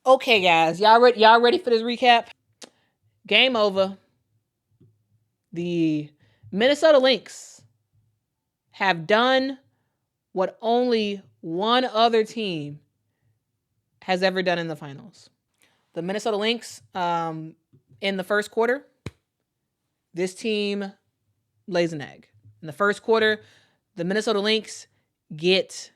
Okay, guys, y'all ready for this recap? Game over. The Minnesota Lynx have done what only one other team has ever done in the finals. The Minnesota Lynx, in the first quarter, this team lays an egg. In the first quarter, the Minnesota Lynx get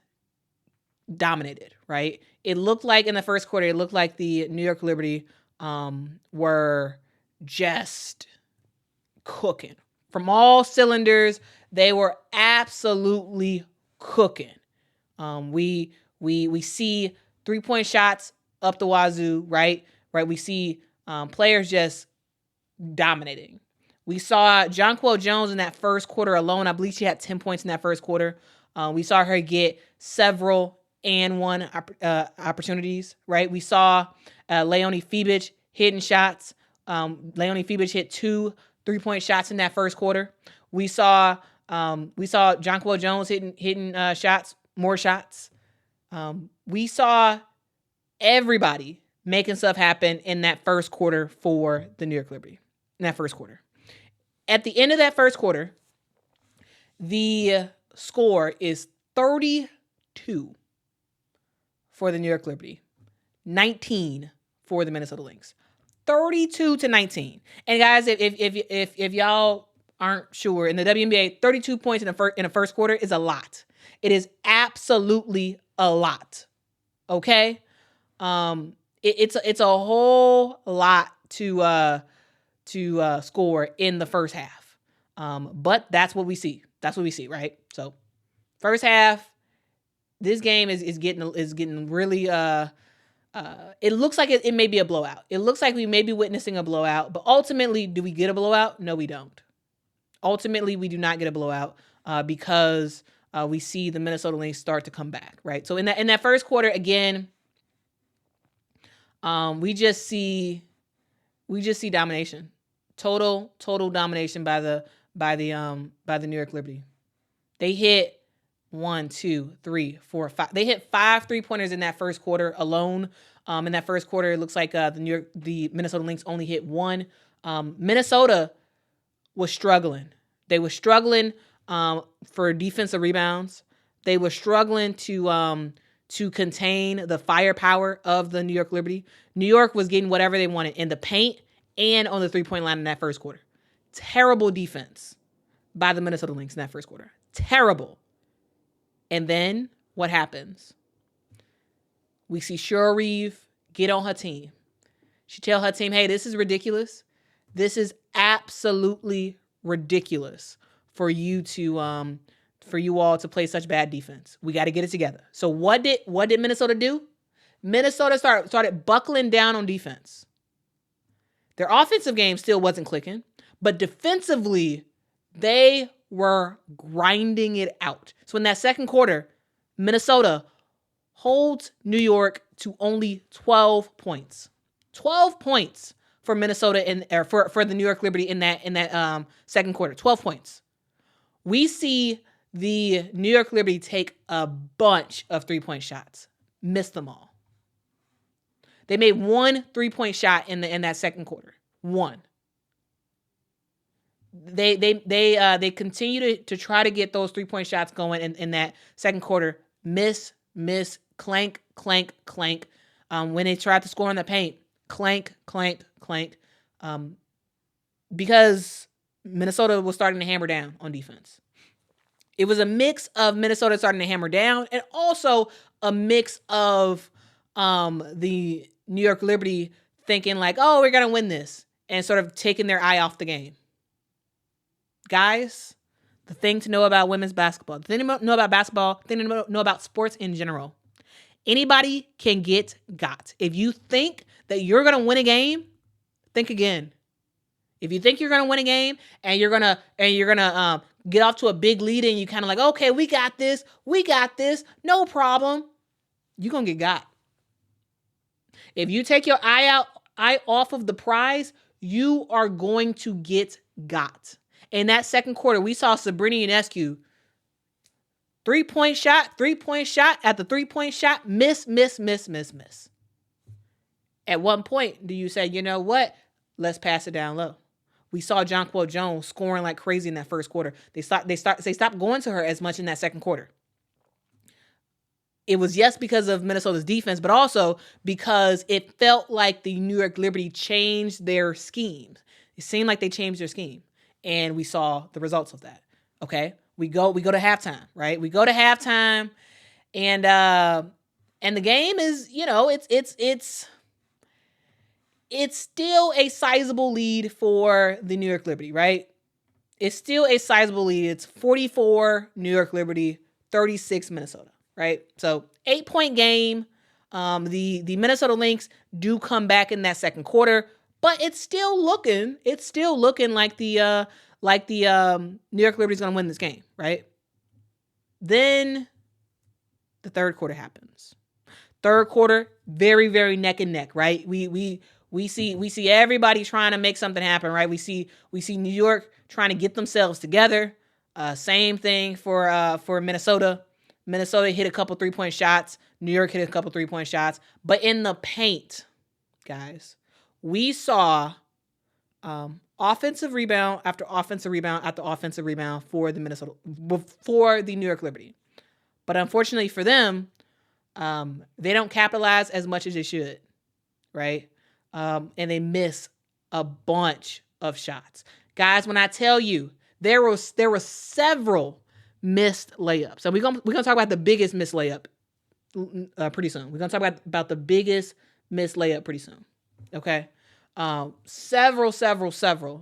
dominated, right? It looked like in the first quarter, it looked like the New York Liberty were just cooking. From all cylinders, they were absolutely cooking. We see 3-point shots up the wazoo, right? We see players just dominating. We saw Jonquel Jones in that first quarter alone. I believe she had 10 points in that first quarter. We saw her get several and one opportunities, right? We saw Leonie Fibich hitting shots. Leonie Fibich hit 2 3-point shots in that first quarter. We saw Jonquel Jones hitting shots, more shots. We saw everybody making stuff happen in that first quarter for the New York Liberty. In that first quarter. At the end of that first quarter, the score is 32 for the New York Liberty, 19 for the Minnesota Lynx. 32-19. And guys, if y'all aren't sure, in the WNBA, 32 points in the first quarter is a lot. It is absolutely a lot. Okay? It's a whole lot to score in the first half. But that's what we see. That's what we see, right? So, first half, this game is getting really it looks like it may be a blowout. It looks like we may be witnessing a blowout, but ultimately, do we get a blowout? No, we don't. Ultimately, we do not get a blowout because we see the Minnesota Lynx start to come back, right? So in that first quarter, again, we just see domination, total domination by the New York Liberty. They hit 1, 2, 3, 4, 5. They hit 5 3-pointers in that first quarter alone. In that first quarter, it looks like the Minnesota Lynx only hit 1. Minnesota was struggling. They were struggling for defensive rebounds. They were struggling to contain the firepower of the New York Liberty. New York was getting whatever they wanted in the paint and on the 3-point line in that first quarter. Terrible defense by the Minnesota Lynx in that first quarter. Terrible. And then what happens? We see Cheryl Reeve get on her team. She tell her team, hey, this is ridiculous. This is absolutely ridiculous for you all to play such bad defense. We got to get it together. So what did Minnesota do? Minnesota started buckling down on defense. Their offensive game still wasn't clicking, but defensively, they were grinding it out. So in that second quarter, Minnesota holds New York to only 12 points. 12 points for Minnesota for the New York Liberty in that second quarter. 12 points. We see the New York Liberty take a bunch of 3-point shots, miss them all. They made 1 3-point shot in that second quarter. 1. They continue to try to get those 3-point shots going in that second quarter. Miss, clank. When they tried to score in the paint, clank. Because Minnesota was starting to hammer down on defense. It was a mix of Minnesota starting to hammer down and also a mix of the New York Liberty thinking like, oh, we're going to win this, and sort of taking their eye off the game. Guys, the thing to know about women's basketball, the thing to know about basketball, the thing to know about sports in general, anybody can get got. If you think that you're going to win a game, think again. If you think you're going to win a game and you're going to get off to a big lead and you kind of like, okay, we got this, no problem, you're going to get got. If you take your eye off of the prize, you are going to get got. In that second quarter, we saw Sabrina Ionescu 3-point shot at the 3-point shot, miss. At one point, do you say, you know what? Let's pass it down low. We saw Jonquel Jones scoring like crazy in that first quarter. They stopped going to her as much in that second quarter. It was because of Minnesota's defense, but also because it felt like the New York Liberty changed their schemes. It seemed like they changed their scheme, and we saw the results of that. Okay, we go to halftime, right? We go to halftime, and the game is, it's still a sizable lead for the New York Liberty, right? It's still a sizable lead. It's 44 New York Liberty, 36 Minnesota, right? So 8-point game. The Minnesota Lynx do come back in that second quarter, but it's still looking like the New York Liberty is going to win this game, right? Then the third quarter happens. Third quarter, very, very neck and neck, right? We see everybody trying to make something happen, right? We see New York trying to get themselves together. Same thing for Minnesota. Minnesota hit a couple 3-point shots. New York hit a couple 3-point shots. But in the paint, guys, we saw offensive rebound after offensive rebound after offensive rebound for the New York Liberty. But unfortunately for them, they don't capitalize as much as they should, right? And they miss a bunch of shots. Guys, when I tell you, there were several missed layups. So we're gonna talk about the biggest missed layup pretty soon. We're gonna talk about the biggest missed layup pretty soon. Okay, several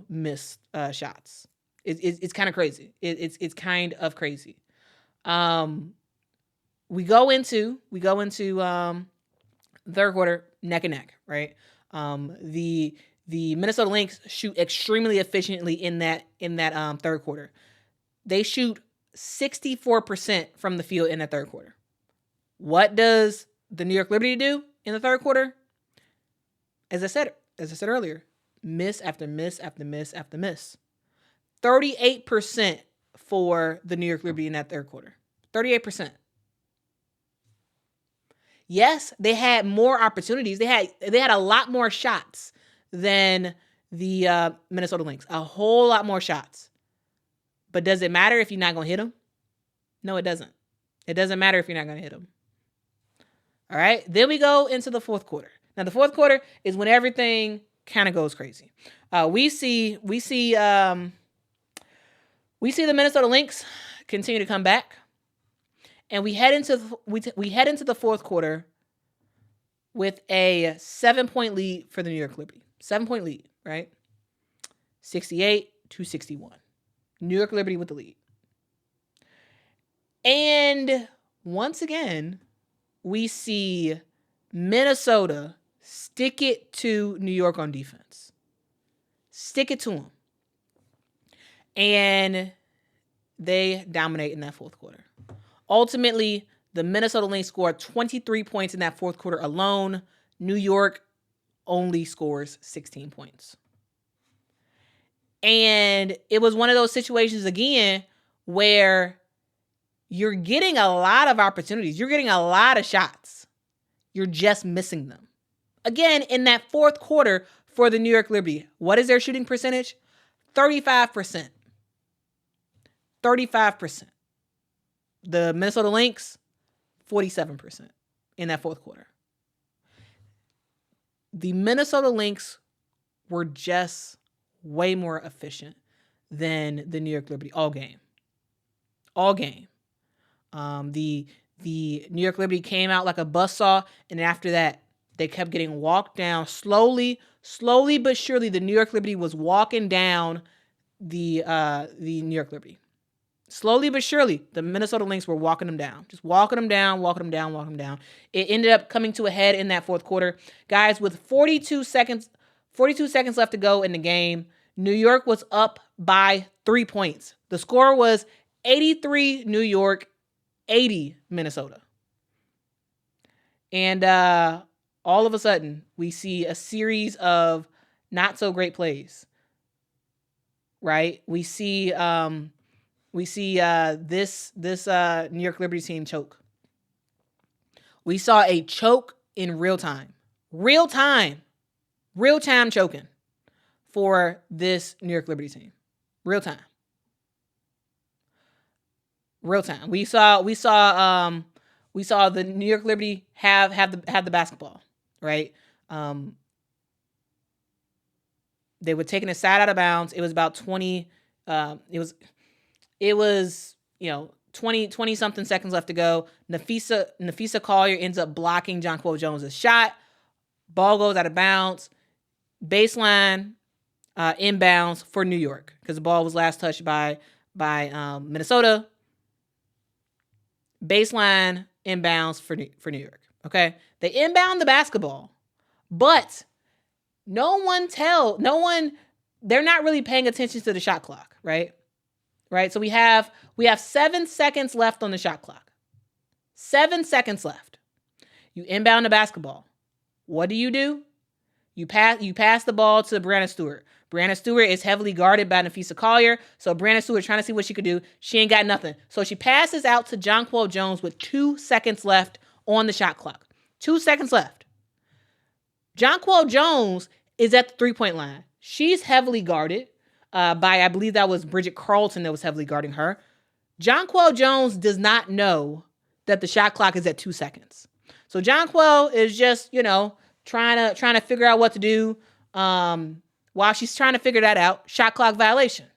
missed shots. It's kind of crazy. It's kind of crazy. We go into third quarter neck and neck, right? The Minnesota Lynx shoot extremely efficiently in that third quarter. They shoot 64% from the field in the third quarter. What does the New York Liberty do in the third quarter? As I said earlier, miss after miss after miss after miss. 38% for the New York Liberty in that third quarter. 38%. Yes, they had more opportunities. They had a lot more shots than the Minnesota Lynx. A whole lot more shots. But does it matter if you're not going to hit them? No, it doesn't. It doesn't matter if you're not going to hit them. All right. Then we go into the fourth quarter. Now, the fourth quarter is when everything kind of goes crazy. We see the Minnesota Lynx continue to come back, and we head into the fourth quarter with a 7-point lead for the New York Liberty. 7-point lead, right? 68-61. New York Liberty with the lead. And once again, we see Minnesota stick it to New York on defense. Stick it to them. And they dominate in that fourth quarter. Ultimately, the Minnesota Lynx scored 23 points in that fourth quarter alone. New York only scores 16 points. And it was one of those situations, again, where you're getting a lot of opportunities. You're getting a lot of shots. You're just missing them. Again, in that fourth quarter for the New York Liberty, what is their shooting percentage? 35%. 35%. The Minnesota Lynx, 47% in that fourth quarter. The Minnesota Lynx were just way more efficient than the New York Liberty all game. All game. The New York Liberty came out like a buzzsaw, and after that, they kept getting walked down slowly but surely. The New York Liberty was walking down the New York Liberty. Slowly but surely, the Minnesota Lynx were walking them down. Just walking them down. It ended up coming to a head in that fourth quarter. Guys, with 42 seconds left to go in the game, New York was up by 3 points. The score was 83 New York, 80 Minnesota. And all of a sudden, we see a series of not so great plays. Right? We see this New York Liberty team choke. We saw a choke in real time. Real time choking for this New York Liberty team. Real time. We saw the New York Liberty have the basketball, right? They were taking a side out of bounds. It was about 20. It was 20 something seconds left to go. Nafisa Collier ends up blocking Jonquel Jones' shot. Ball goes out of bounds. Baseline inbounds for New York because the ball was last touched by Minnesota. Baseline inbounds for New York. Okay, they inbound the basketball, but they're not really paying attention to the shot clock, right? Right. So we have 7 seconds left on the shot clock. 7 seconds left. You inbound the basketball. What do? You pass the ball to Brianna Stewart. Brianna Stewart is heavily guarded by Nafisa Collier. So Brianna Stewart trying to see what she could do. She ain't got nothing. So she passes out to Jonquel Jones with 2 seconds left on the shot clock. 2 seconds left. Jonquel Jones is at the 3-point line. She's heavily guarded by, I believe that was Bridget Carlton that was heavily guarding her. Jonquel Jones does not know that the shot clock is at 2 seconds. So Jonquel is just, trying to figure out what to do. While she's trying to figure that out, shot clock violation.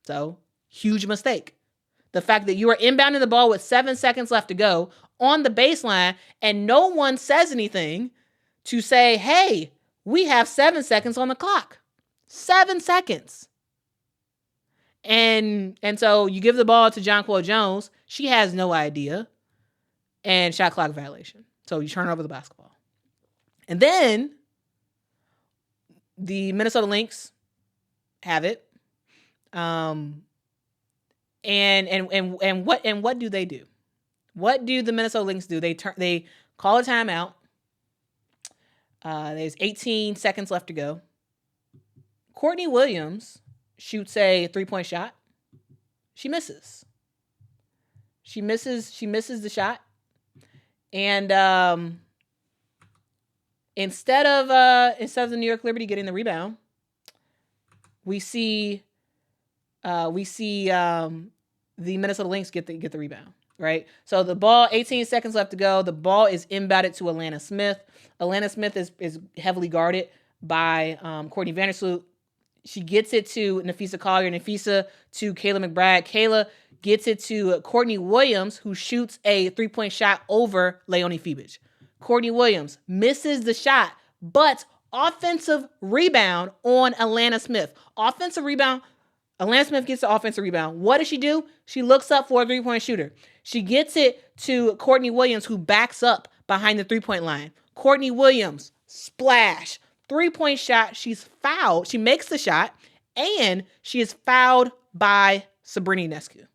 So, huge mistake. The fact that you are inbounding the ball with 7 seconds left to go on the baseline and no one says anything to say, hey, we have 7 seconds on the clock. 7 seconds. And so you give the ball to Jonquel Jones. She has no idea. And shot clock violation. So you turn over the basketball. And then the Minnesota Lynx have it. And what do they do? What do the Minnesota Lynx do? They call a timeout. There's 18 seconds left to go. Courtney Williams shoots a 3-point shot. She misses. She misses the shot. And instead of the New York Liberty getting the rebound, we see the Minnesota Lynx get the rebound, right? So the ball, 18 seconds left to go. The ball is inbounded to Alana Smith. Alana Smith is heavily guarded by Courtney Vandersloot. She gets it to Nafisa Collier. Nafisa to Kayla McBride. Kayla gets it to Courtney Williams, who shoots a 3-point shot over Leonie Fibich. Courtney Williams misses the shot, but offensive rebound on Alana Smith. Offensive rebound. Alana Smith gets the offensive rebound. What does she do? She looks up for a 3-point shooter. She gets it to Courtney Williams, who backs up behind the 3-point line. Courtney Williams, splash. 3-point shot. She's fouled. She makes the shot, and she is fouled by Sabrina Ionescu.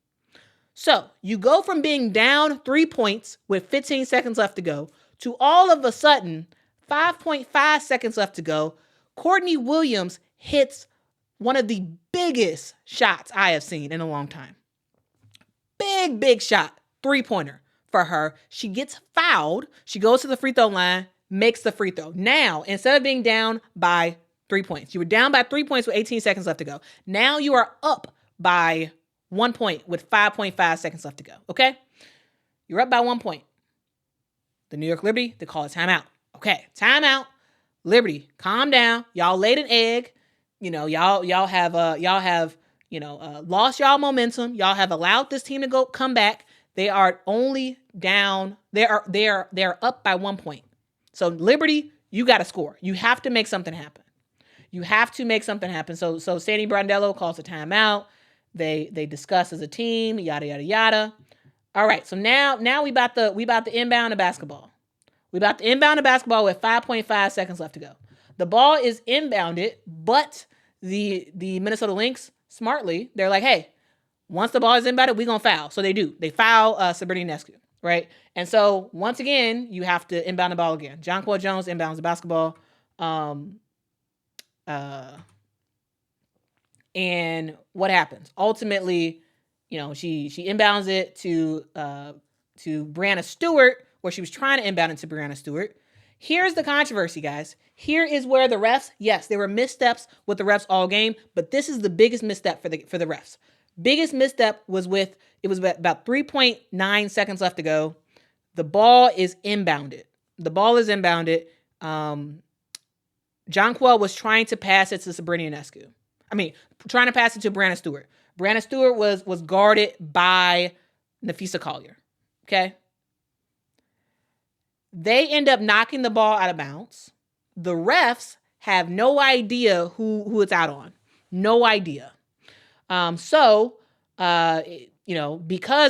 So you go from being down 3 points with 15 seconds left to go to all of a sudden 5.5 seconds left to go. Courtney Williams hits one of the biggest shots I have seen in a long time. Big shot, 3-pointer for her. She gets fouled. She goes to the free throw line, makes the free throw. Now, instead of being down by 3 points, you were down by 3 points with 18 seconds left to go. Now you are up by 1 point with 5.5 seconds left to go. Okay? You're up by 1 point. The New York Liberty, they call a timeout. Okay, timeout. Liberty, calm down. Y'all laid an egg. Y'all have lost y'all momentum. Y'all have allowed this team to come back. They are only down. They are up by 1 point. So Liberty, you got to score. You have to make something happen. So Sandy Brondello calls a timeout. They discuss as a team. Yada yada yada. All right. So now we about to inbound the basketball. We about to inbound the basketball with 5.5 seconds left to go. The ball is inbounded, but the Minnesota Lynx, smartly, they're like, hey, once the ball is inbounded, we're going to foul. So they do. They foul Sabrina Ionescu, right? And so, once again, you have to inbound the ball again. Jonquel Jones inbounds the basketball. And what happens? Ultimately, she inbounds it to Brianna Stewart, where she was trying to inbound it to Brianna Stewart. Here's the controversy, guys. Here is where the refs, yes, there were missteps with the refs all game, but this is the biggest misstep for the refs. Biggest misstep was it was about 3.9 seconds left to go. The ball is inbounded. Jonquel was trying to pass it to Sabrina Ionescu. Trying to pass it to Brianna Stewart. Brianna Stewart was guarded by Nafisa Collier. Okay? They end up knocking the ball out of bounds. The refs have no idea who it's out on. No idea. Because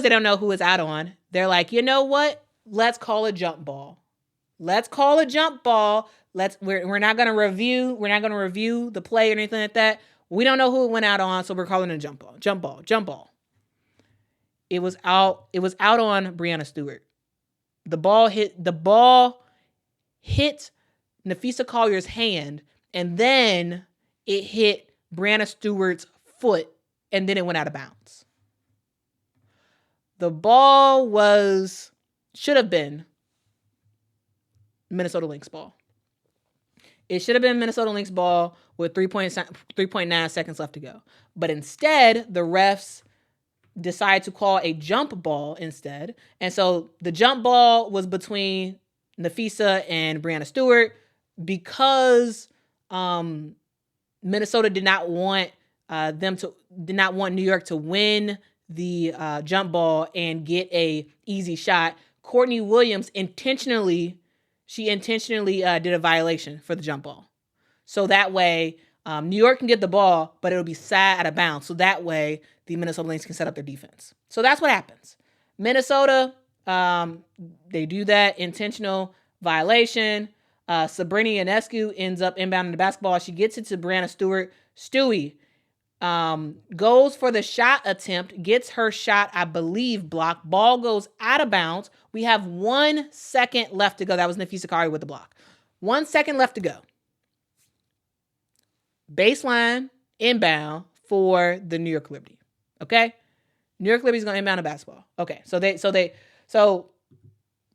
they don't know who it's out on, they're like, you know what? Let's call a jump ball. We're not going to review the play or anything like that. We don't know who it went out on, so we're calling it a jump ball. It was out on Brianna Stewart. The ball hit Nafisa Collier's hand, and then it hit Brianna Stewart's foot, and then it went out of bounds. The ball should have been Minnesota Lynx ball. It should have been Minnesota Lynx ball with 3.9 seconds left to go. But instead, the refs decided to call a jump ball instead. And so the jump ball was between Nafisa and Brianna Stewart because Minnesota did not want New York to win the jump ball and get a easy shot. Courtney Williams intentionally did a violation for the jump ball. So that way, New York can get the ball, but it'll be side out of bounds. So that way, the Minnesota Lynx can set up their defense. So that's what happens. Minnesota, they do that intentional violation. Sabrina Ionescu ends up inbounding the basketball. She gets it to Brianna Stewart. Stewie goes for the shot attempt, gets her shot, I believe, blocked. Ball goes out of bounds. We have 1 second left to go. That was Nafisa Collier with the block. 1 second left to go. Baseline inbound for the New York Liberty. Okay? New York Liberty's going to inbound the basketball. Okay. So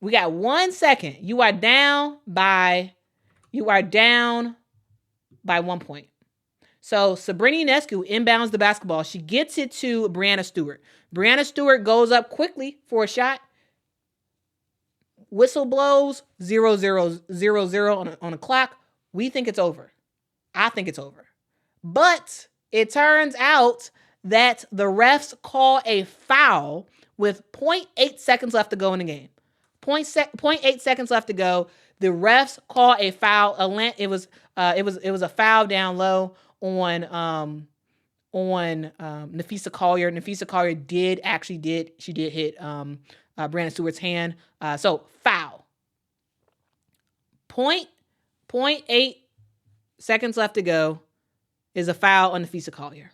we got 1 second. You are down by 1 point. So Sabrina Ionescu inbounds the basketball. She gets it to Brianna Stewart. Brianna Stewart goes up quickly for a shot. Whistle blows, 0-0-0-0 on a clock. We think it's over. I think it's over. But it turns out that the refs call a foul with 0.8 seconds left to go in the game. 0.8 seconds left to go. The refs call a foul. It was a foul down low on Nafisa Collier. Nafisa Collier did hit Brianna Stewart's hand. So foul. 0.8 seconds left to go is a foul on Nafisa Collier.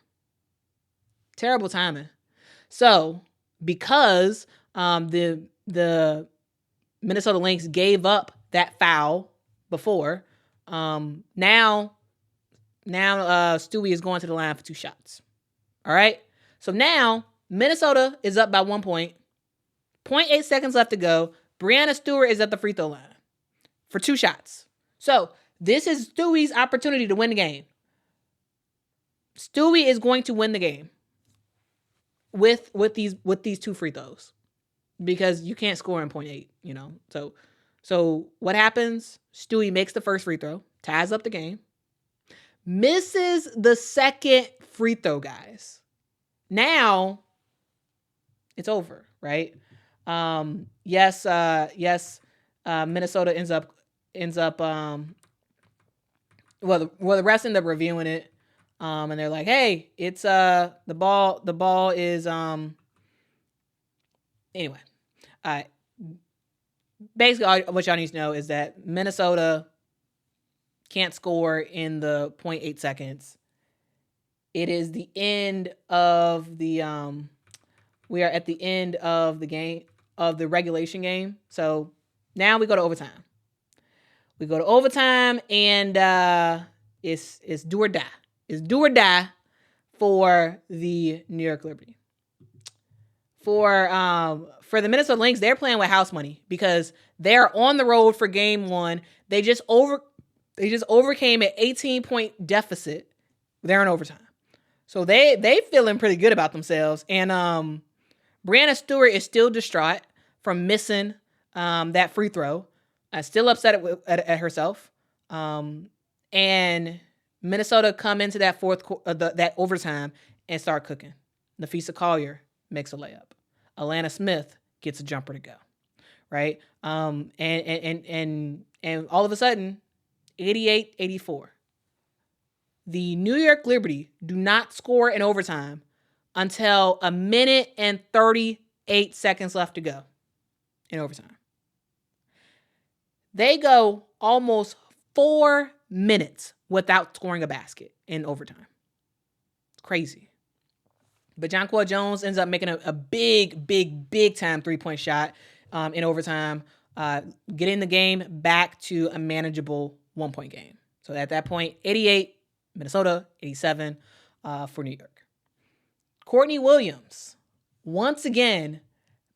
Terrible timing. So because the Minnesota Lynx gave up that foul before, now Stewie is going to the line for 2 shots. All right. So now Minnesota is up by 1 point. 0.8 seconds left to go. Brianna Stewart is at the free throw line for 2 shots. So this is Stewie's opportunity to win the game. Stewie is going to win the game with these 2 free throws because you can't score in 0.8, So what happens? Stewie makes the first free throw, ties up the game, misses the second free throw, guys. Now it's over, right? Minnesota ends up the refs end up reviewing it. And they're like, hey, it's the ball is anyway. Basically what y'all need to know is that Minnesota can't score in the 0.8 seconds. It is the end of the we are at the end of the game, of the regulation game. So now we go to overtime. And it's do or die. It's do or die for the New York Liberty. For the Minnesota Lynx, they're playing with house money because they're on the road for game 1. They just overcame an 18-point deficit. They're in overtime. So they feeling pretty good about themselves. And Brianna Stewart is still distraught from missing that free throw. Still upset at herself. And Minnesota come into that that overtime and start cooking. Nafisa Collier makes a layup. Alana Smith gets a jumper to go. Right? And all of a sudden, 88-84. The New York Liberty do not score in overtime until 1 minute and 38 seconds left to go in overtime. They go almost 4 minutes without scoring a basket in overtime. Crazy. But Jonquel Jones ends up making a big time three-point shot in overtime, getting the game back to a manageable 1-point game. So at that point, 88, Minnesota, 87 for New York. Courtney Williams, once again,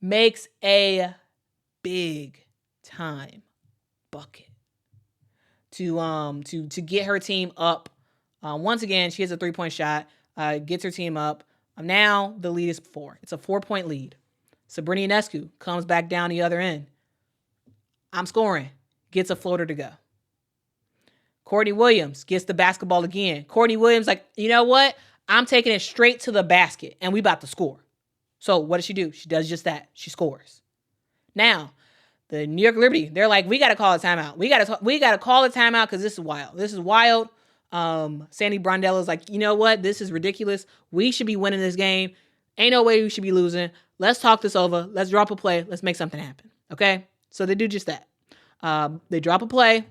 makes a big-time bucket to get her team up. Once again, she has a three-point shot, gets her team up. Now the lead is 4. It's a 4-point lead. Sabrina Ionescu comes back down the other end. I'm scoring. Gets a floater to go. Courtney Williams gets the basketball again. Courtney Williams like, you know what? I'm taking it straight to the basket, and we about to score. So what does she do? She does just that. She scores. Now, the New York Liberty, they're like, we got to call a timeout. We got to call a timeout because this is wild. This is wild. Sandy Brondell is like, you know what? This is ridiculous. We should be winning this game. Ain't no way we should be losing. Let's talk this over. Let's drop a play. Let's make something happen. Okay? So they do just that. They drop a play,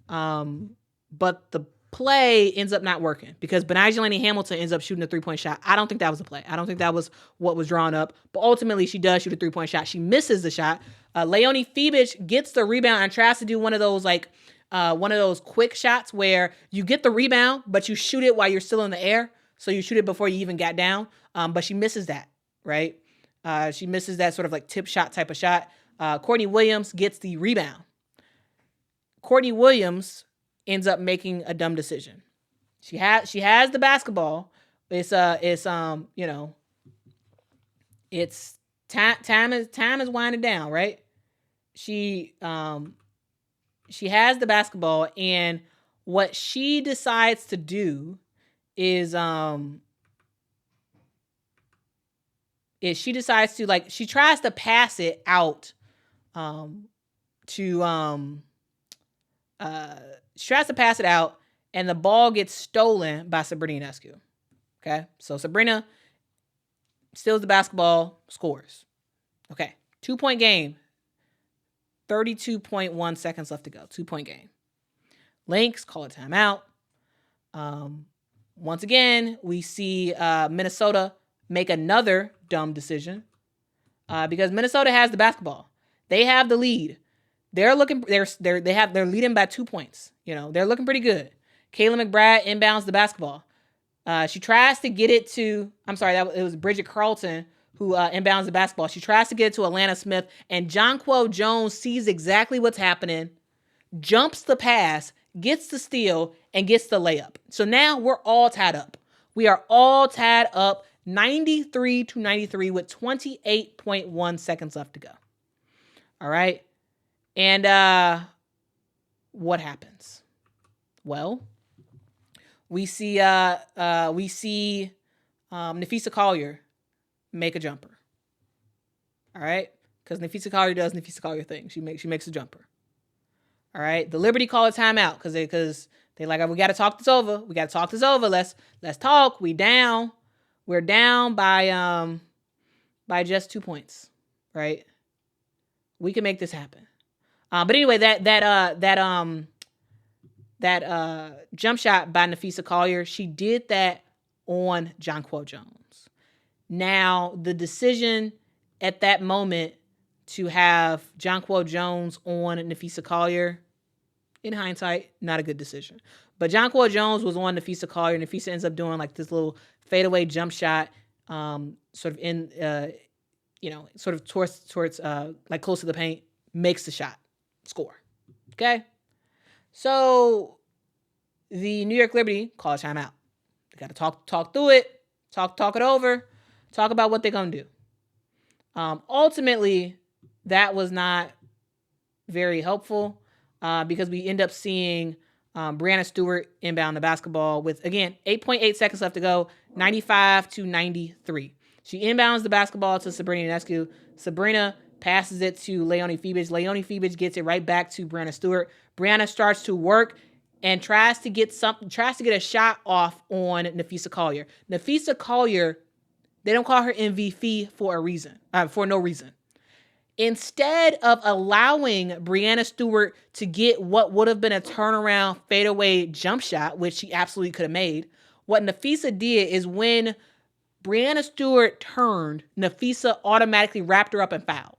but the play ends up not working because Benajelani Hamilton ends up shooting a three-point shot. I don't think that was a play. I don't think that was what was drawn up. But ultimately, she does shoot a three-point shot. She misses the shot. Leonie Fibich gets the rebound and tries to do one of those quick shots where you get the rebound, but you shoot it while you're still in the air. So you shoot it before you even got down. But she misses that, right? She misses that sort of like tip shot type of shot. Courtney Williams gets the rebound. Courtney Williams ends up making a dumb decision. She has the basketball. It's time is winding down, right? She has the basketball, and what she decides to do is she decides to she tries to pass it out she tries to pass it out, and the ball gets stolen by Sabrina Ionescu. Okay, so Sabrina steals the basketball, scores. Okay, 2-point game, 32.1 seconds left to go. 2-point game. Lynx call a timeout. Once again, we see Minnesota make another dumb decision because Minnesota has the basketball. They have the lead. They're leading by 2 points. They're looking pretty good. Kayla McBride inbounds the basketball. She tries to get it to, it was Bridget Carlton who inbounds the basketball. She tries to get it to Alana Smith, and Jonquel Jones sees exactly what's happening, jumps the pass, gets the steal, and gets the layup. So now we're all tied up. We are all tied up 93-93 with 28.1 seconds left to go. All right. And what happens? Well, we see Nafisa Collier make a jumper. All right, because Nafisa Collier does Nafisa Collier thing. She makes a jumper. All right, the Liberty call a timeout because they like, we got to talk this over. We got to talk this over. Let's talk. We're down by just 2 points. Right, we can make this happen. But anyway, that jump shot by Nafisa Collier, she did that on Jonquel Jones. Now, the decision at that moment to have Jonquel Jones on Nafisa Collier, in hindsight, not a good decision. But Jonquel Jones was on Nafisa Collier. Nafisa ends up doing like this little fadeaway jump shot, sort of in, sort of towards like close to the paint, makes the shot, score. Okay. So the New York Liberty calls timeout. They got to talk through it, talk it over, talk about what they're going to do. Ultimately, that was not very helpful because we end up seeing Brianna Stewart inbound the basketball with, again, 8.8 seconds left to go, 95-93. She inbounds the basketball to Sabrina Ionescu. Sabrina passes it to Leonie Febich. Leonie Febich gets it right back to Brianna Stewart. Brianna starts to work and tries to get a shot off on Napheesa Collier. Napheesa Collier, they don't call her MVP for no reason. Instead of allowing Brianna Stewart to get what would have been a turnaround fadeaway jump shot, which she absolutely could have made, what Napheesa did is when Brianna Stewart turned, Napheesa automatically wrapped her up and fouled.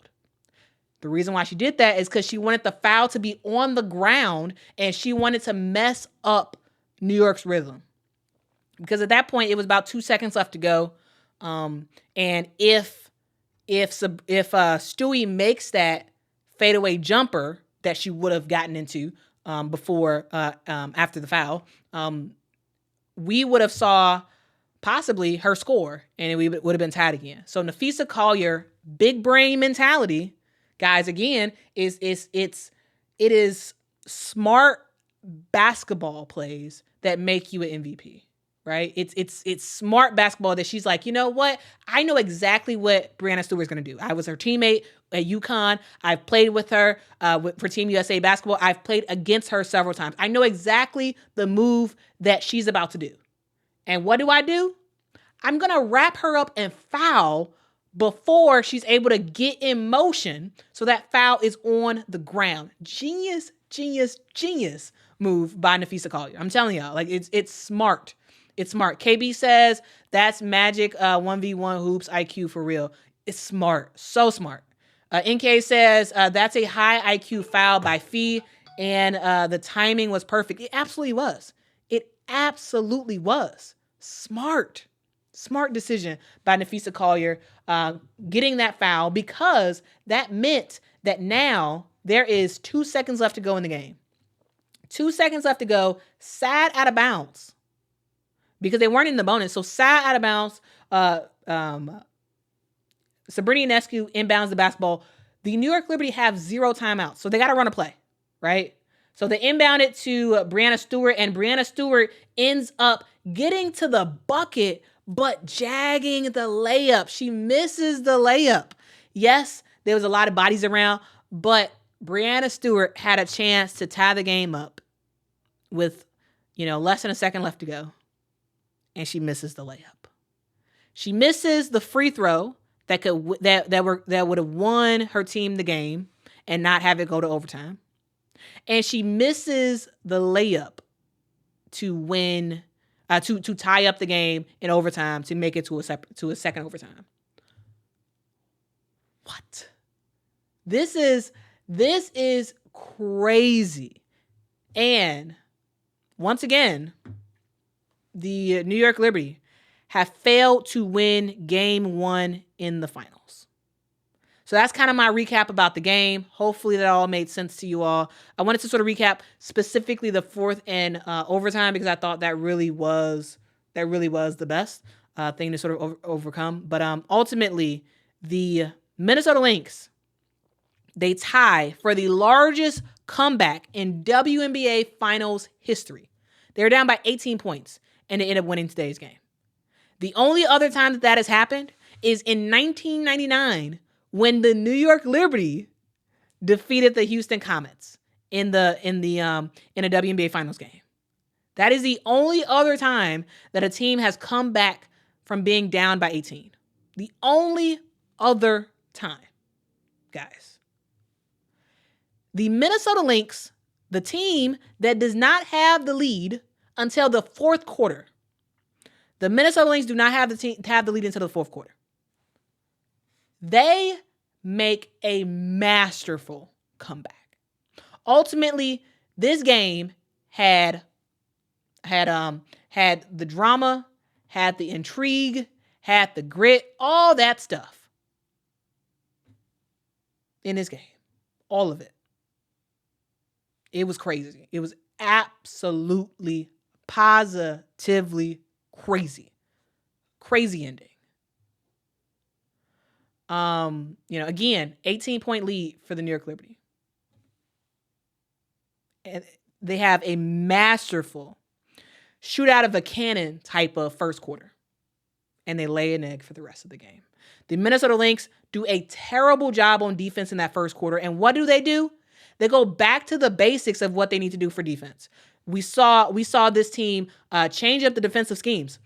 The reason why she did that is because she wanted the foul to be on the ground and she wanted to mess up New York's rhythm. Because at that point, it was about 2 seconds left to go. And if Stewie makes that fadeaway jumper that she would have gotten into after the foul, we would have saw possibly her score, and it would have been tied again. So Napheesa Collier, big brain mentality, guys. Again, it is smart basketball plays that make you an MVP. Right? It's smart basketball that she's like, you know what? I know exactly what Brianna Stewart's going to do. I was her teammate at UConn. I've played with her for Team USA basketball. I've played against her several times. I know exactly the move that she's about to do. And what do? I'm going to wrap her up and foul before she's able to get in motion so that foul is on the ground. Genius move by Napheesa Collier. I'm telling y'all, like it's smart. It's smart. KB says that's magic 1v1 hoops IQ for real. It's smart. So smart. NK says that's a high IQ foul by Fee, and the timing was perfect. It absolutely was. Smart decision by Napheesa Collier getting that foul, because that meant that now there is 2 seconds left to go in the game. 2 seconds left to go. Sad out of bounds. Because they weren't in the bonus. So sad out of bounds. Sabrina Ionescu inbounds the basketball. The New York Liberty have 0 timeouts. So they got to run a play, right? So they inbound it to Brianna Stewart, and Brianna Stewart ends up getting to the bucket, but jagging the layup. She misses the layup. Yes, there was a lot of bodies around, but Brianna Stewart had a chance to tie the game up with, less than a second left to go. And she misses the layup. She misses the free throw that would have won her team the game and not have it go to overtime. And she misses the layup to win, to tie up the game in overtime, to make it to a second overtime. What? This is crazy. And once again, the New York Liberty have failed to win game 1 in the finals. So that's kind of my recap about the game. Hopefully that all made sense to you all. I wanted to sort of recap specifically the fourth and overtime, because I thought that really was the best thing to sort of overcome. But ultimately, the Minnesota Lynx, they tie for the largest comeback in WNBA Finals history. They were down by 18 points, and they end up winning today's game. The only other time that has happened is in 1999, when the New York Liberty defeated the Houston Comets in a WNBA Finals game. That is the only other time that a team has come back from being down by 18. The only other time, guys. The Minnesota Lynx, the team that does not have the lead until the fourth quarter. The Minnesota Lynx do not have the lead until the fourth quarter. They make a masterful comeback. Ultimately, this game had the drama, had the intrigue, had the grit, all that stuff in this game. All of it. It was crazy. It was absolutely, positively crazy. Crazy ending. Again, 18-point lead for the New York Liberty. And they have a masterful shoot out of a cannon type of first quarter. And they lay an egg for the rest of the game. The Minnesota Lynx do a terrible job on defense in that first quarter. And what do? They go back to the basics of what they need to do for defense. We saw this team change up the defensive schemes.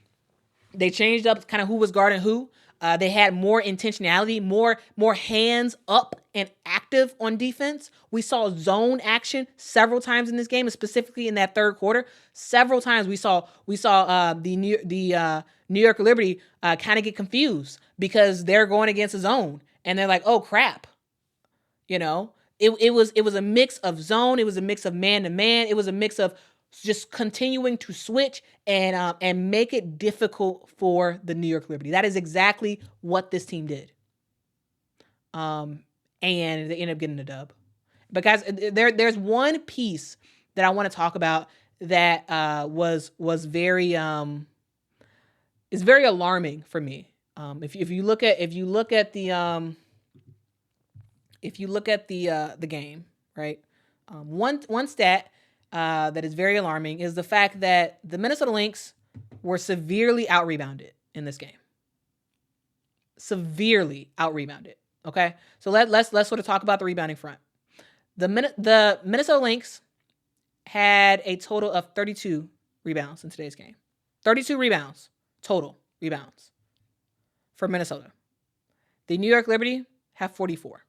They changed up kind of who was guarding who. They had more intentionality, more hands up and active on defense. We saw zone action several times in this game, and specifically in that third quarter. Several times we saw the New York Liberty kind of get confused because they're going against a zone, and they're like, "Oh crap," It was a mix of zone. It was a mix of man to man. It was a mix of just continuing to switch and make it difficult for the New York Liberty. That is exactly what this team did. And they ended up getting a dub. But guys, there's one piece that I want to talk about that was very is very alarming for me. If you look at the game, right? One stat that is very alarming is the fact that the Minnesota Lynx were severely out-rebounded in this game. Severely out-rebounded. Okay, so let's sort of talk about the rebounding front. The Minnesota Lynx had a total of 32 rebounds in today's game. 32 rebounds total rebounds for Minnesota. The New York Liberty have 44.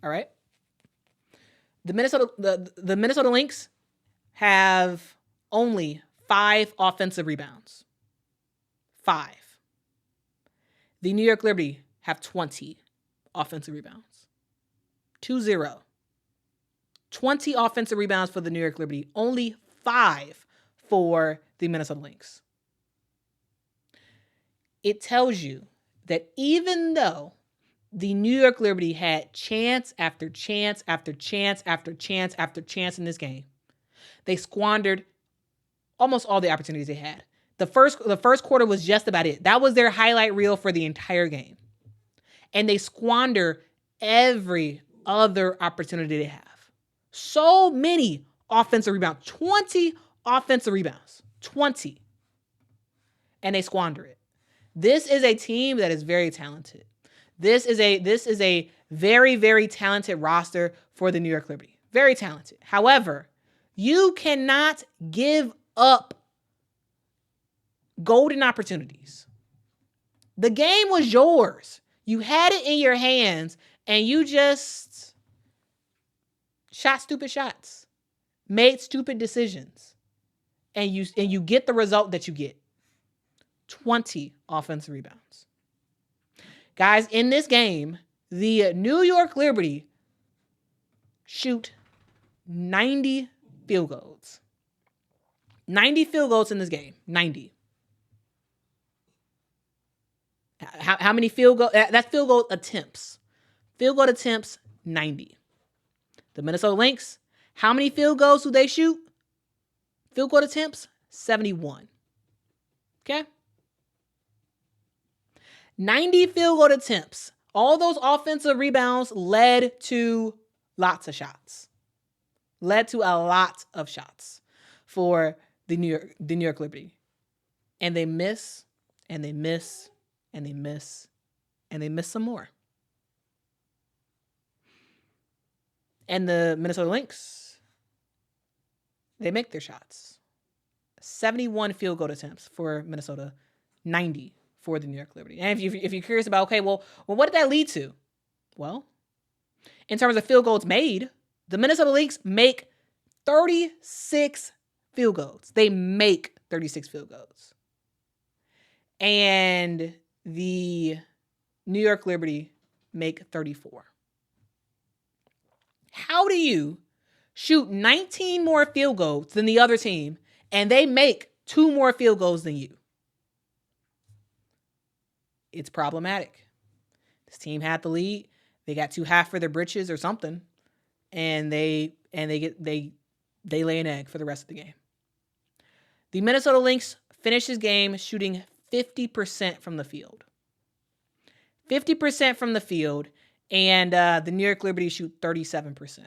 All right. The Minnesota Lynx have only 5 offensive rebounds. 5. The New York Liberty have 20 offensive rebounds. 2-0. 20 offensive rebounds for the New York Liberty. Only 5 for the Minnesota Lynx. It tells you that even though the New York Liberty had chance after chance after chance after chance after chance in this game, they squandered almost all the opportunities they had. The first quarter was just about it. That was their highlight reel for the entire game. And they squander every other opportunity they have. So many offensive rebounds. 20 offensive rebounds. 20. And they squander it. This is a team that is very talented. This is a very, very talented roster for the New York Liberty. Very talented. However, you cannot give up golden opportunities. The game was yours. You had it in your hands, and you just shot stupid shots, made stupid decisions, and you get the result that you get. 20 offensive rebounds. Guys, in this game, the New York Liberty shoot 90 field goals. 90 field goals in this game. 90. How many field goals? That's field goal attempts. Field goal attempts, 90. The Minnesota Lynx, how many field goals do they shoot? Field goal attempts, 71. Okay? 90 field goal attempts. All those offensive rebounds led to lots of shots. Led to a lot of shots for the New York Liberty. And they miss, and they miss, and they miss, and they miss some more. And the Minnesota Lynx, they make their shots. 71 field goal attempts for Minnesota, 90 for the New York Liberty. And if you're curious about, okay, well, what did that lead to? Well, in terms of field goals made, the Minnesota Lynx make 36 field goals. They make 36 field goals. And the New York Liberty make 34. How do you shoot 19 more field goals than the other team, and they make 2 more field goals than you? It's problematic. This team had the lead. They got too half for their britches or something, and they they lay an egg for the rest of the game. The Minnesota Lynx finished this game shooting 50% from the field. 50% from the field, and the New York Liberty shoot 37%.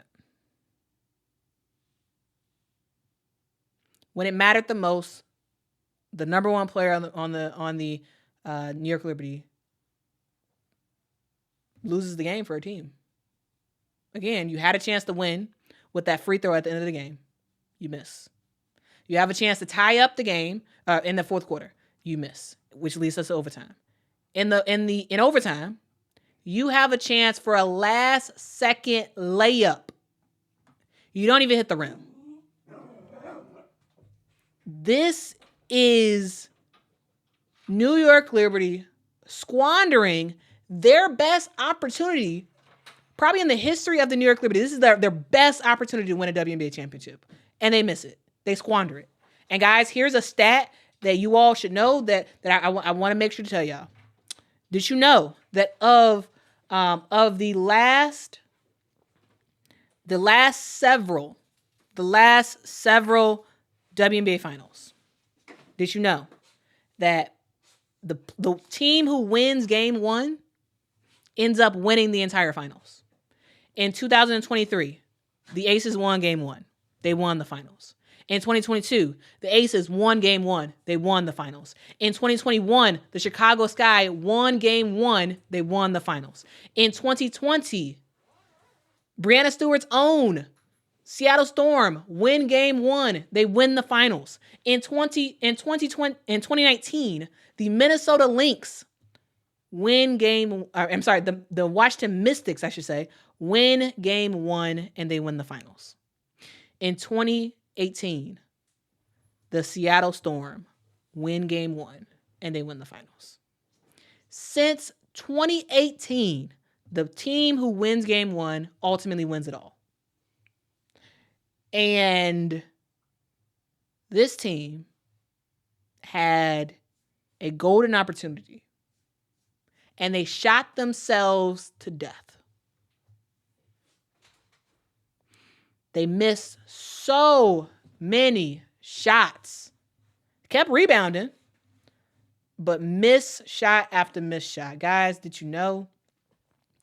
When it mattered the most, the number one player on the New York Liberty loses the game for a team. Again, you had a chance to win with that free throw at the end of the game. You miss. You have a chance to tie up the game in the fourth quarter. You miss, which leads us to overtime. In overtime, you have a chance for a last-second layup. You don't even hit the rim. This is New York Liberty squandering their best opportunity, probably in the history of the New York Liberty. This is their best opportunity to win a WNBA championship, and they miss it. They squander it. And guys, here's a stat that you all should know that I want to make sure to tell y'all. Did you know that of the last several WNBA Finals, did you know that the team who wins game one ends up winning the entire finals? In 2023, the Aces won game one. They won the finals. In 2022, the Aces won game one. They won the finals. In 2021, the Chicago Sky won game one. They won the finals. In 2020, Breanna Stewart's own Seattle Storm win game one. They win the finals. In 2019, the Minnesota Lynx win game. The Washington Mystics, I should say, win game one and they win the finals. In 2018, the Seattle Storm win game one and they win the finals. Since 2018, the team who wins game one ultimately wins it all. And this team had a golden opportunity and they shot themselves to death. They missed so many shots. Kept rebounding, but miss shot after miss shot. Guys, did you know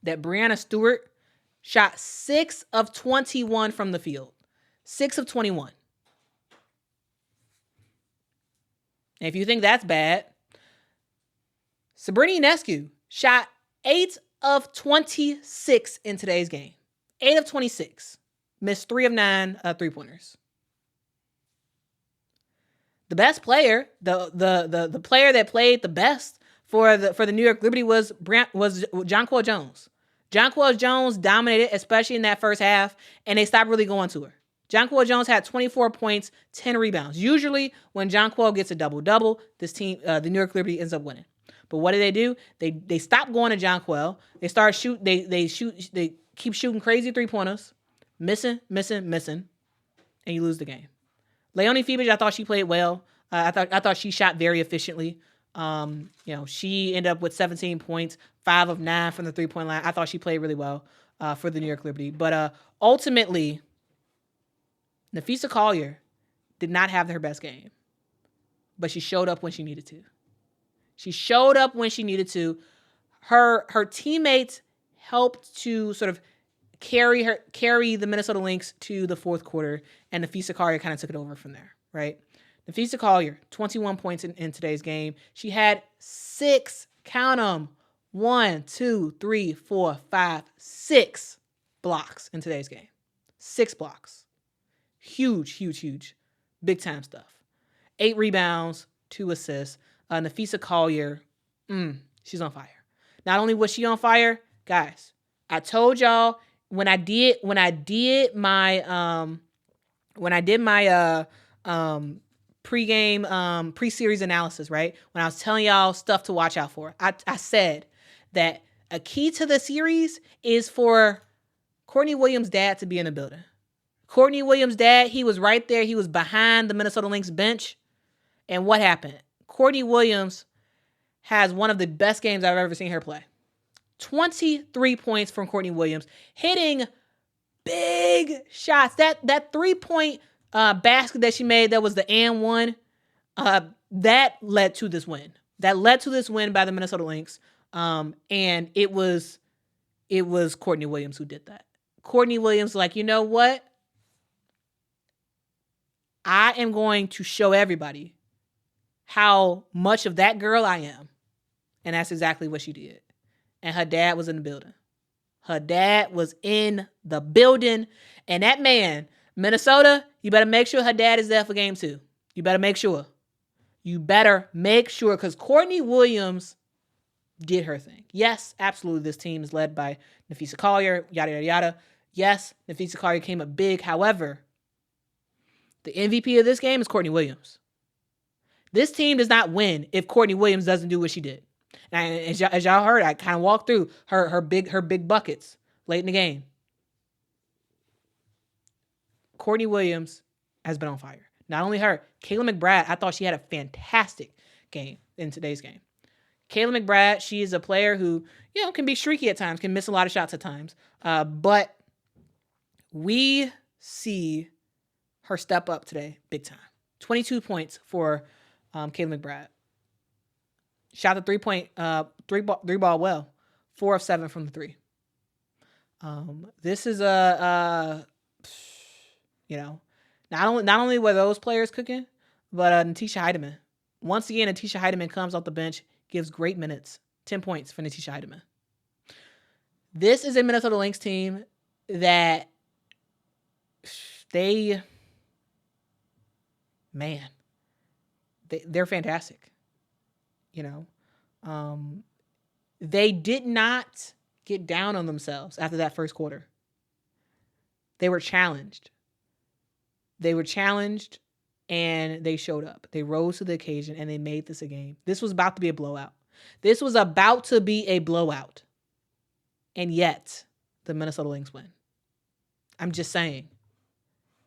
that Breanna Stewart shot 6 of 21 from the field? 6 of 21. And if you think that's bad, Sabrina Ionescu shot 8 of 26 in today's game. 8 of 26. Missed 3 of 9 three-pointers. The best player, the player that played the best for the New York Liberty was Jonquel Jones. Jonquel Jones dominated, especially in that first half, and they stopped really going to her. Jonquel Jones had 24 points, 10 rebounds. Usually, when Jonquel gets a double-double, this team, the New York Liberty, ends up winning. But what do? They stop going to Jonquel. They start shoot. They keep shooting crazy three-pointers. Missing, and you lose the game. Leonie Fibich, I thought she played well. I thought she shot very efficiently. She ended up with 17 points, 5 of 9 from the three-point line. I thought she played really well for the New York Liberty. But ultimately, Napheesa Collier did not have her best game, but she showed up when she needed to. Her teammates helped to sort of carry the Minnesota Lynx to the fourth quarter, and Napheesa Collier kind of took it over from there, right? Napheesa Collier, 21 points in today's game. She had 6, count them, 1, 2, 3, 4, 5, 6 blocks in today's game. 6 blocks. Huge. Big time stuff. 8 rebounds, 2 assists. Napheesa Collier, she's on fire. Not only was she on fire, guys, I told y'all when I did my pre-series analysis, right? When I was telling y'all stuff to watch out for, I said that a key to the series is for Courtney Williams' dad to be in the building. Courtney Williams' dad, he was right there. He was behind the Minnesota Lynx bench. And what happened? Courtney Williams has one of the best games I've ever seen her play. 23 points from Courtney Williams, hitting big shots. That 3-point basket that she made that was the and one, that led to this win. That led to this win by the Minnesota Lynx. And it was Courtney Williams who did that. Courtney Williams, like, you know what? I am going to show everybody how much of that girl I am. And that's exactly what she did. And her dad was in the building. Her dad was in the building. And that man, Minnesota, you better make sure her dad is there for game 2. You better make sure. You better make sure, because Courtney Williams did her thing. Yes, absolutely, this team is led by Nafisa Collier, yada, yada, yada. Yes, Nafisa Collier came up big. However, the MVP of this game is Courtney Williams. This team does not win if Courtney Williams doesn't do what she did. And as y'all heard, I kind of walked through her big buckets late in the game. Courtney Williams has been on fire. Not only her, Kayla McBride, I thought she had a fantastic game in today's game. Kayla McBride, she is a player who, can be streaky at times, can miss a lot of shots at times. But we see her step up today big time. 22 points for Kayla McBride. Shot the three ball well. 4 of 7 from the 3. This is not only were those players cooking, but Natisha Heidemann. Once again, Natisha Heidemann comes off the bench, gives great minutes. 10 points for Natisha Heidemann. This is a Minnesota Lynx team that they're fantastic. They did not get down on themselves after that first quarter. They were challenged. And they showed up. They rose to the occasion and they made this a game. This was about to be a blowout. And yet, the Minnesota Lynx win. I'm just saying.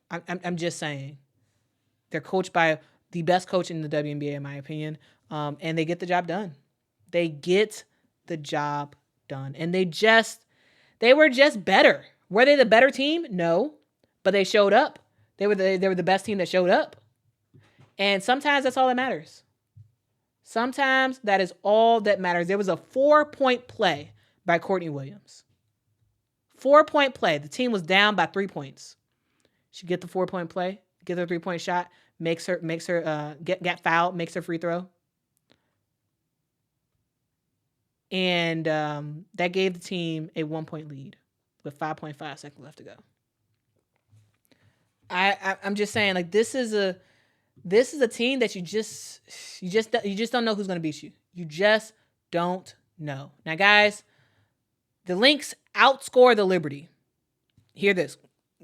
I'm just saying. They're coached by the best coach in the WNBA, in my opinion. And they get the job done. And they were just better. Were they the better team? No. But they showed up. They were the best team that showed up. And sometimes that's all that matters. Sometimes that is all that matters. There was a 4-point play by Courtney Williams. 4-point play. The team was down by 3 points. She get the 4-point play, get her 3-point shot, makes her get fouled, makes her free throw. And that gave the team a 1-point lead with 5.5 seconds left to go. I'm just saying, like, this is a team that you just don't know who's going to beat you. You just don't know. Now, guys, the Lynx outscore the Liberty. Hear this.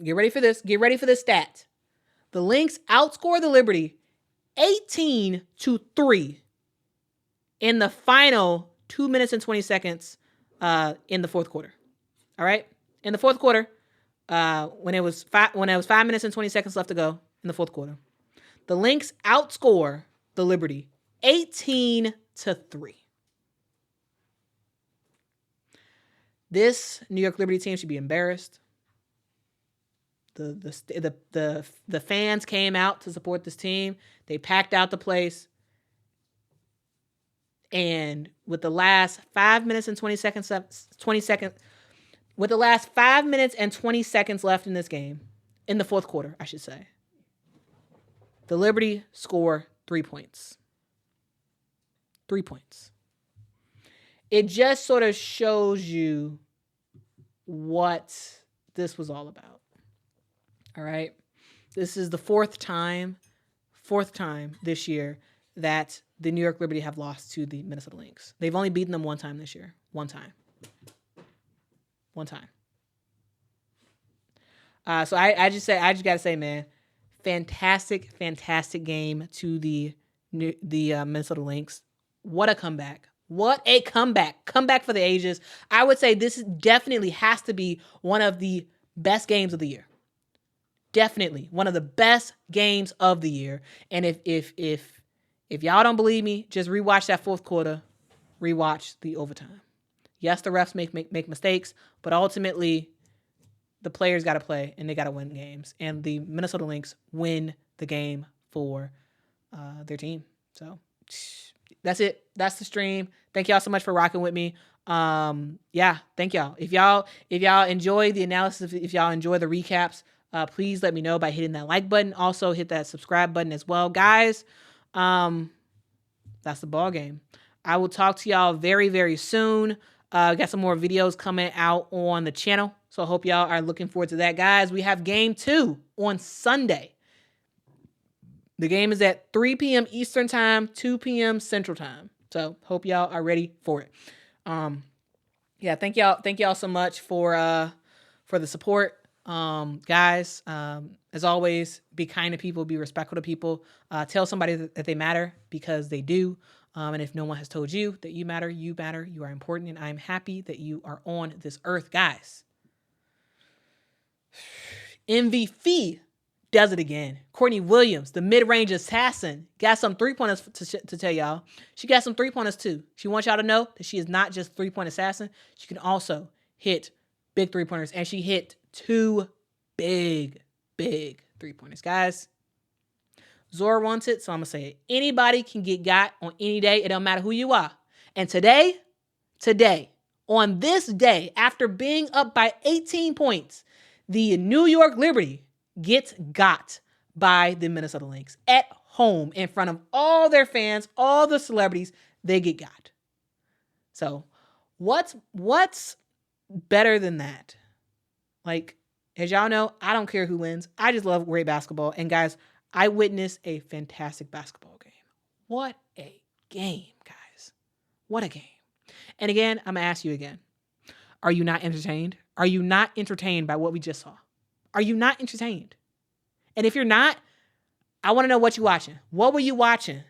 Get ready for this. Get ready for this stat. The Lynx outscore the Liberty 18-3 in the final 2 minutes and 20 seconds in the fourth quarter. All right? In the fourth quarter, when it was 5 minutes and 20 seconds left to go in the fourth quarter, the Lynx outscore the Liberty 18-3. This New York Liberty team should be embarrassed. The fans came out to support this team. They packed out the place. And with the last 5 minutes and 20 seconds left in this game, in the fourth quarter, I should say, the Liberty score 3 points. 3 points. It just sort of shows you what this was all about. All right. This is the fourth time this year that the New York Liberty have lost to the Minnesota Lynx. They've only beaten them one time this year. One time. So I just got to say, man, fantastic game to the Minnesota Lynx. What a comeback. What a comeback. Comeback for the ages. I would say this definitely has to be one of the best games of the year. Definitely one of the best games of the year. And if y'all don't believe me, just rewatch that fourth quarter. Rewatch the overtime. Yes, the refs make mistakes, but ultimately the players got to play and they got to win games. And the Minnesota Lynx win the game for their team. So that's it. That's the stream. Thank y'all so much for rocking with me. Yeah, thank y'all. If y'all enjoy the analysis, if y'all enjoy the recaps, please let me know by hitting that like button. Also hit that subscribe button as well, guys. That's the ball game. I will talk to y'all very, very soon. Got some more videos coming out on the channel. So I hope y'all are looking forward to that, guys. We have game 2 on Sunday. The game is at 3 p.m. Eastern time, 2 p.m. Central time. So hope y'all are ready for it. Yeah, thank y'all so much for the support. Guys, as always, be kind to people, be respectful to people. Tell somebody that they matter, because they do. And if no one has told you that you matter, you are important, and I'm happy that you are on this earth, guys. MVP does it again. Courtney Williams, the mid-range assassin, got some three-pointers to tell y'all. She got some three-pointers too. She wants y'all to know that she is not just three-point assassin. She can also hit big three-pointers, and she hit 2 big three-pointers. Guys, Zora wants it, so I'm going to say it. Anybody can get got on any day. It don't matter who you are. And today, on this day, after being up by 18 points, the New York Liberty gets got by the Minnesota Lynx at home in front of all their fans, all the celebrities. They get got. So what's better than that? Like, as y'all know, I don't care who wins. I just love great basketball. And guys, I witnessed a fantastic basketball game. What a game, guys. What a game. And again, I'm going to ask you again. Are you not entertained? Are you not entertained by what we just saw? Are you not entertained? And if you're not, I want to know what you're watching. What were you watching?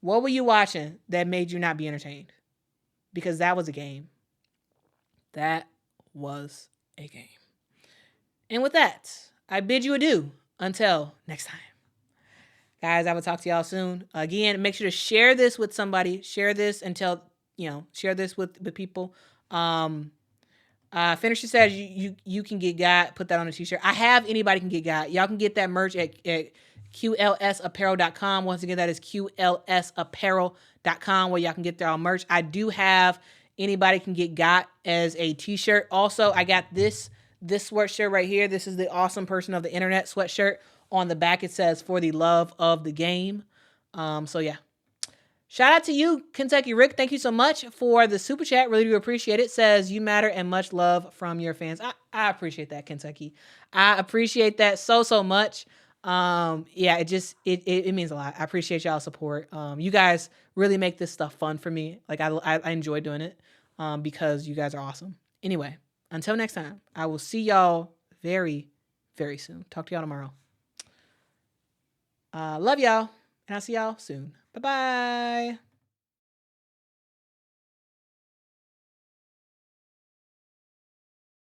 What were you watching that made you not be entertained? Because that was a game. That was a game. And with that, I bid you adieu until next time. Guys, I will talk to y'all soon. Again, make sure to share this with somebody. Share this and share this with people. Finisher says you can get got. Put that on a t-shirt. I have anybody can get got. Y'all can get that merch at qulsapparel.com. Once again, that is qlsapparel.com, where y'all can get their merch. I do have anybody can get got as a t-shirt. Also, I got this sweatshirt right here. This is the awesome person of the internet sweatshirt. On the back, it says "For the love of the game." So yeah. Shout out to you, Kentucky Rick. Thank you so much for the super chat. Really do appreciate it. Says you matter and much love from your fans. I appreciate that, Kentucky. I appreciate that so much. Yeah, it means a lot. I appreciate y'all's support. You guys really make this stuff fun for me. Like I enjoy doing it because you guys are awesome. Anyway, until next time, I will see y'all very, very soon. Talk to y'all tomorrow. Love y'all, and I'll see y'all soon. Bye-bye.